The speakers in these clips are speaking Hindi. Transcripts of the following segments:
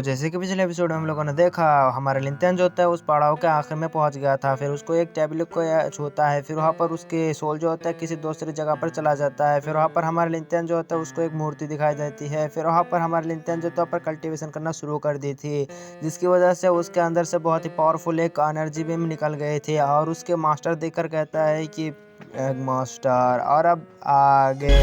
जैसे कि पिछले एपिसोड में हम लोगों ने देखा, हमारा लिंथेन जो होता है उस पड़ाव के आखिर में पहुंच गया था। फिर उसको एक टेबल को छूता है। फिर वहाँ पर उसके सोल जो होता है किसी दूसरी जगह पर चला जाता है। फिर वहाँ पर हमारा लिंथेन जो होता है उसको एक मूर्ति दिखाई देती है। फिर वहाँ पर हमारा लिंथेन जो था पर कल्टीवेशन करना शुरू कर दी थी, जिसकी वजह से उसके अंदर से बहुत ही पावरफुल एक एनर्जी बीम निकल गए थे। और उसके मास्टर देखकर कहता है कि मास्टर, और अब आगे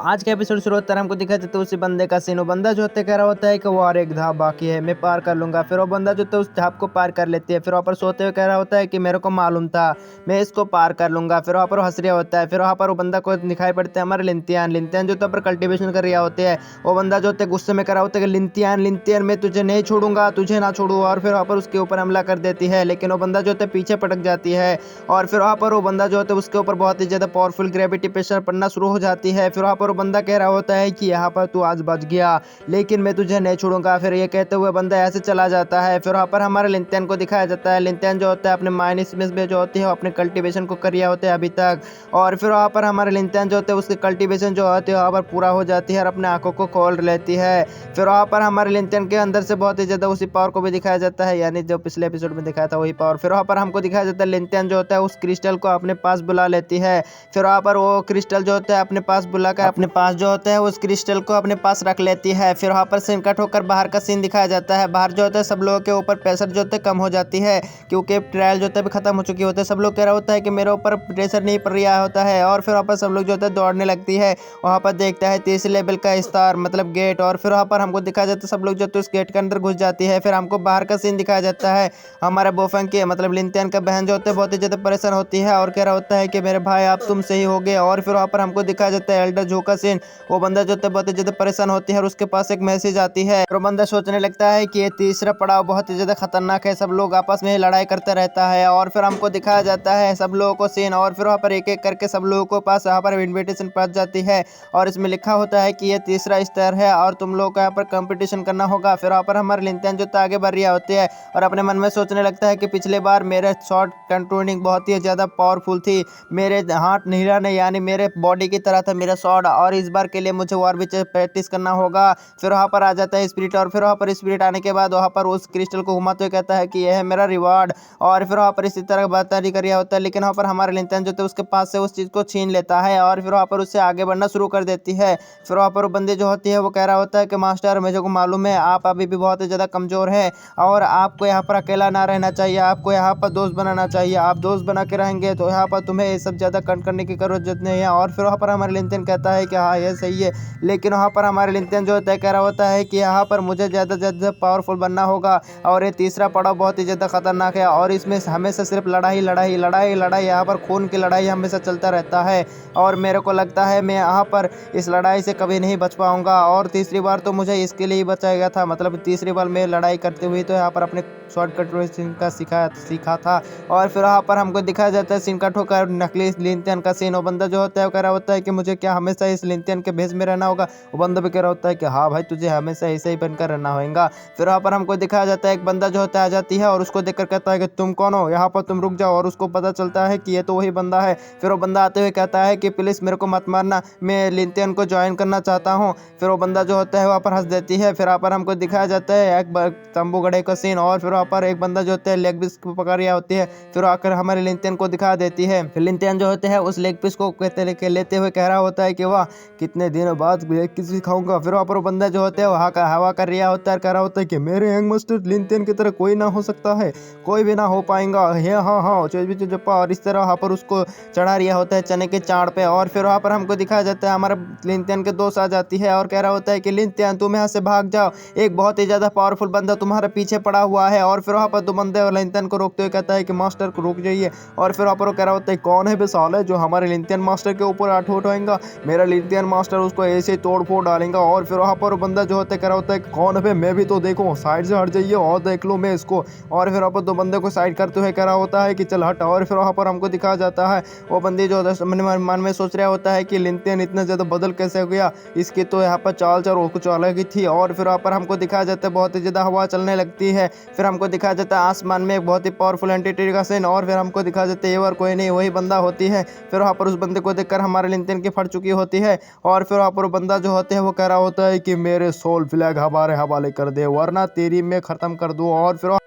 आज के एपिसोड शुरू होता है, हमको दिखाई देता है उसी बंदे का सीन। वो बंदा जो होता है कह रहा होता है कि वो और एक धाप बाकी है, मैं पार कर लूंगा। फिर वो बंदा जो होता है उस धाप को पार कर लेती है। फिर वहाँ पर सोते हुए कह रहा होता है कि मेरे को मालूम था मैं इसको पार कर लूंगा। फिर वहाँ पर हंस रहा होता है। फिर वहाँ पर वो बंदा को दिखाई पड़ते हैं हमारे लिंथियान जो होता है कल्टिवेशन कर रहा होते हैं। वो बंदा जो होता है गुस्से में कह रहा होता है कि लिंथियान मैं तुझे नहीं छोड़ूंगा, तुझे ना छोड़ू। और फिर वहाँ पर उसके ऊपर हमला कर देती है, लेकिन वो बंदा जो होता है पीछे पटक जाती है। और फिर वहाँ पर वो बंदा जो होता है उसके ऊपर बहुत ही ज्यादा पावरफुल ग्रेविटी प्रेशर पड़ना शुरू हो जाती है। फिर वहाँ पर वो बंदा कह रहा होता है कि यहाँ पर तू आज बच गया, लेकिन मैं तुझे नहीं छोड़ूंगा। फिर ये कहते हुए बंदा ऐसे चला जाता है। फिर वहाँ पर हमारे लिंथियन को दिखाया जाता है। लिंथियन जो होता है अपने माइनस में जो होती है अपने कल्टीवेशन को कर होते हैं अभी तक। और फिर वहाँ पर हमारे लिंथियन जो होते हैं उसकी कल्टीवेशन जो होती है वहाँ पर पूरा हो जाती है और अपने आंखों को खोल लेती है। फिर वहाँ पर हमारे लिंथियन के अंदर से बहुत ही ज्यादा उसी पावर को भी दिखाया जाता है, यानी जो पिछले एपिसोड में दिखाया था वही पावर। फिर वहाँ पर हमको दिखाया जाता है लिंथियन जो होता है उस क्रिस्टल को अपने पास बुला लेती है। फिर वहाँ पर वो क्रिस्टल जो होता है अपने पास बुलाकर अपने पास जो होता है उस क्रिस्टल को अपने पास रख लेती है। फिर वहाँ पर सीन कट होकर बाहर का सीन दिखाया जाता है। बाहर जो होता है सब लोगों के ऊपर प्रेशर जो होता है कम हो जाती है, क्योंकि ट्रायल जो होता है भी खत्म हो चुकी होती है। सब लोग कह रहा होता है कि मेरे ऊपर प्रेशर नहीं पड़ रहा होता है। और फिर वहाँ पर सब लोग जो होता है दौड़ने लगती है। वहाँ पर देखता है 30 लेवल का स्टार मतलब गेट। और फिर वहाँ पर हमको दिखाया जाता है सब लोग जो होते है उस गेट के अंदर घुस जाती है। फिर हमको बाहर का सीन दिखाया जाता है। हमारा बोफंग के मतलब लिंथियन का बहन जो होता है बहुत ही ज्यादा परेशान होती है और कह रहा होता है कि मेरे भाई आप तुम सही हो गए। और फिर वहाँ पर हमको दिखाया जाता है एल्डर जो का सीन। वो बंदा जो होता है बहुत ही ज्यादा परेशान होती है और उसके पास एक मैसेज आती है। और बंदा सोचने लगता है कि ये तीसरा पड़ाव बहुत ही ज्यादा खतरनाक है, सब लोग आपस में लड़ाई करते रहता है। और फिर हमको दिखाया जाता है सब लोगों को सीन। और फिर वहाँ पर एक एक करके सब लोगों को पास यहाँ पर इन्विटेशन पहुंच जाती है और इसमें लिखा होता है कि ये तीसरा स्तर है और तुम लोग को यहाँ पर कंपटीशन करना होगा। फिर वहाँ पर हमारे लिंथियन जो आगे बढ़ रहा होती है और अपने मन में सोचने लगता है कि पिछले बार मेरे शॉर्ट कंट्रोलिंग बहुत ही ज्यादा पावरफुल थी, मेरे हाथ नीला नहीं यानी मेरे बॉडी की तरह था मेरा शॉर्ट, और इस बार के लिए मुझे और भी प्रैक्टिस करना होगा। फिर वहाँ पर आ जाता है स्पिरिट। और फिर वहाँ पर स्पिरिट आने के बाद वहाँ पर उस क्रिस्टल को घुमाते हुए कहता है कि यह है मेरा रिवार्ड। और फिर वहाँ पर इसी तरह बात कर रहा होता है, लेकिन वहाँ पर हमारा लिंथियन जो है उसके पास से उस चीज़ को छीन लेता है और फिर वहाँ पर उससे आगे बढ़ना शुरू कर देती है। फिर वहाँ पर वो बंदे जो होती है वो कह रहा होता है कि मास्टर मुझे को मालूम है आप अभी भी बहुत ज़्यादा कमज़ोर है और आपको यहाँ पर अकेला ना रहना चाहिए, आपको यहाँ पर दोस्त बनाना चाहिए। आप दोस्त बना के रहेंगे तो यहाँ पर तुम्हें ये सब ज़्यादा कट करने की जरूरत नहीं है। और फिर वहाँ पर हमारे लिंथियन कहता है कि हाँ ये सही है, लेकिन वहाँ पर हमारे लिंथियन जो होता है कह रहा होता है कि यहाँ पर मुझे ज़्यादा से ज़्यादा पावरफुल बनना होगा और ये तीसरा पड़ाव बहुत ही ज़्यादा खतरनाक है और इसमें हमेशा सिर्फ लड़ाई लड़ाई लड़ाई लड़ाई, यहाँ पर खून की लड़ाई हमेशा चलता रहता है और मेरे को लगता है मैं यहाँ पर इस लड़ाई से कभी नहीं बच पाऊंगा। और तीसरी बार तो मुझे इसके लिए ही बचाया गया था, मतलब तीसरी बार मैं लड़ाई करते हुए तो यहाँ पर अपने शॉर्टकट का सीखा था। और फिर वहाँ पर हमको दिखाया जाता है सीन कट होकर नकली लिंथियन का सीन। वो बंदा जो होता है वो कह रहा होता है कि मुझे क्या हमेशा इस लिंथियन के भेष में रहना होगा। वो बंदा भी कह रहा होता है कि हाँ भाई तुझे हमेशा ऐसे ही बनकर रहना होगा। फिर वहाँ पर हमको दिखाया जाता है एक बंदा जो होता है आ जाती है और उसको देखकर कहता है कि तुम कौन हो, यहाँ पर तुम रुक जाओ। और उसको पता चलता है कि ये तो वही बंदा है। फिर वो बंदा आते हुए कहता है कि प्लीज़ मेरे को मत मारना, मैं लिंथियन को ज्वाइन करना चाहता हूँ। फिर वो बंदा जो होता है वहाँ पर हंस देती है। फिर वहाँ पर हमको दिखाया जाता है एक तंबू गढ़े का सीन। और फिर वहाँ पर एक बंदा जो होता है लेग पीस को पकड़ रहा होती है। फिर आकर हमारे लिंथियन को दिखा देती है। फिर लिंथियन जो होते हैं उस लेग पीस को लेते हुए कह रहा होता है कि वाह कितने दिनों बाद लेग पीस खाऊंगा। फिर वहाँ पर बंदा जो होता है वहाँ का हवा कर रहा होता है, कह रहा होता है कि मेरे यंग मास्टर लिंथियन की तरह कोई ना हो सकता है, कोई भी ना हो पाएगा। हाँ हाँ चप्पा। और इस तरह वहाँ पर उसको चढ़ा रिया होता है चने के चाड़ पे। और फिर वहाँ पर हमको दिखाया जाता है हमारा लिंथियन के दोस्त आ जाती है और कह रहा होता है कि लिंथियन तुम यहाँ से भाग जाओ, एक बहुत ही ज्यादा पावरफुल बंदा तुम्हारे पीछे पड़ा हुआ है। और फिर वहाँ पर दो बंदे लिंथियन को रोकते हुए कहता है कि मास्टर को रुक जाइए। और फिर वहाँ पर कह रहा होता है कौन है बेसाल है जो हमारे लिंथियन मास्टर के ऊपर आठ उठाएगा, मेरा लिंथियन मास्टर उसको ऐसे ही तोड़ फोड़ डालेगा। और फिर वहाँ पर बंदा जो होता है कह रहा होता है कौन है मैं भी तो देखो, साइड से हट जाइए और देख लो मैं इसको। और फिर वहाँ पर दो बंदे को साइड करते हुए कह रहा होता है कि चल हट। और फिर वहाँ पर हमको दिखाया जाता है वो बंदी जो मन में सोच रहा होता है कि लिंथियन इतना ज़्यादा बदल कैसे हो गया, इसकी तो यहाँ पर चाल चाल कुछ अलग ही थी। और फिर वहाँ पर हमको दिखाया जाता है बहुत ही ज़्यादा हवा चलने लगती है। फिर हमको दिखाया जाता है आसमान में एक बहुत ही पावरफुल एंटिटी का सीन। और फिर हमको दिखाया जाता है ये और कोई नहीं वही बंदा होती है। फिर वहाँ पर उस बंदे को देखकर हमारे लिंथियन की फट चुकी होती जाती है। और फिर वहाँ पर बंदा जो होते हैं वो कह रहा होता है कि मेरे सोल फ्लैग हमारे हवाले कर दे वरना तेरी मैं ख़त्म कर दूँ। और फिर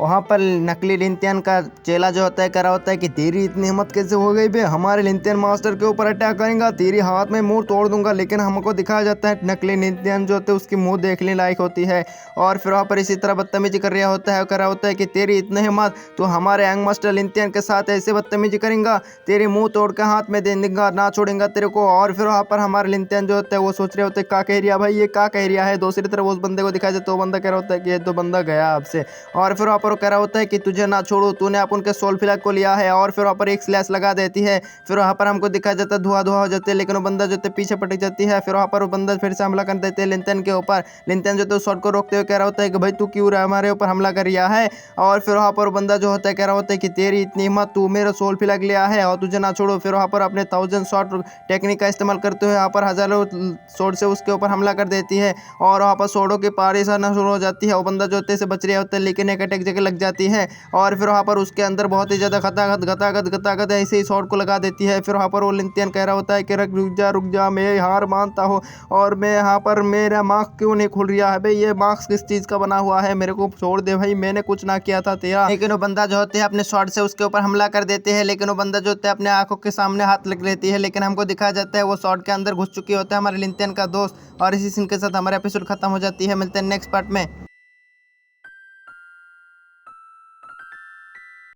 वहाँ पर नकली लिंतियन का चेला जो होता है कह रहा होता है कि तेरी इतनी हिम्मत कैसे हो गई बे, हमारे लिंतियन मास्टर के ऊपर अटैक करेगा, तेरी हाथ में मुंह तोड़ दूंगा। लेकिन हमको दिखाया जाता है नकली लिंतियन जो होते हैं उसकी मुंह देखने लायक होती है। और फिर वहाँ पर इसी तरह बदतमीजी कर रहा होता है, कह रहा होता है कि तेरी इतनी हिम्मत, तो हमारे यंग मास्टर लिंतियन के साथ ऐसे बदतमीजी करेंगा, तेरे मुँह तोड़ के हाथ में दे देंगे, ना छोड़ेंगे तेरे को। और फिर वहाँ पर हमारे लिंतियन जो होते हैं वो सोच रहे होते हैं क्या कह रिया भाई, ये क्या कह रिया है। दूसरी तरफ उस बंदे को दिखाया जाता है, वो बंदा कह रहा होता है कि ये तो बंदा गया आपसे। और फिर वहाँ पर वो कह रहा होता है कि तुझे ना छोड़ो, तूने अपन के सोल फ्लैग को लिया है। और फिर वहाँ पर एक स्लैश लगा देती है। फिर वहाँ पर हमको दिखाया जाता है धुआं धुआं हो जाते हैं, लेकिन वो बंदा जो है पीछे पटक जाती है। फिर वहाँ पर वो बंदा फिर से हमला कर देते हैं लिंटन के ऊपर। लिंटन जो है शॉट को रोकते हुए कह रहा होता है कि भाई तू क्यों हमारे ऊपर हमला कर रिया है। और फिर वहाँ पर बंदा जो होता है कह रहा होता है कि तेरी इतनी हिम्मत, तू मेरा सोल फ्लैग लिया है और तुझे ना छोड़ो। फिर वहाँ पर अपने 1000 शॉट टेक्निक का इस्तेमाल करते हुए यहाँ पर हजारों शॉट से उसके ऊपर हमला कर देती है। और वहाँ पर शॉटों की पारी आना शुरू हो जाती है। वो बंदा जो होते से बच रहा होता है, लेकिन एक अटैक जगह लग जाती है। और फिर वहाँ पर उसके अंदर बहुत ही ज़्यादा गतागत ऐसे ही शॉट को लगा देती है। फिर वहाँ पर वो लिंतियन कह रहा होता है कि रुक जा मैं हार मानता हूँ। और मैं यहाँ पर मेरा मास्क क्यों नहीं खुल रहा है भाई, ये मास्क किस चीज़ का बना हुआ है, मेरे को छोड़ दे भाई, मैंने कुछ ना किया था तेरा। लेकिन वो बंदा जो होते हैं अपने शॉट से उसके ऊपर हमला कर देते हैं। लेकिन वो बंदा जो होता है अपने आंखों के सामने हाथ लग लेती है। लेकिन हमको दिखाया जाता है वो शॉट के अंदर घुस चुकी होता है हमारे लिंतियन का दोस्त। और इसी सीन के साथ हमारा एपिसोड खत्म हो जाती है। मिलते हैं नेक्स्ट पार्ट में।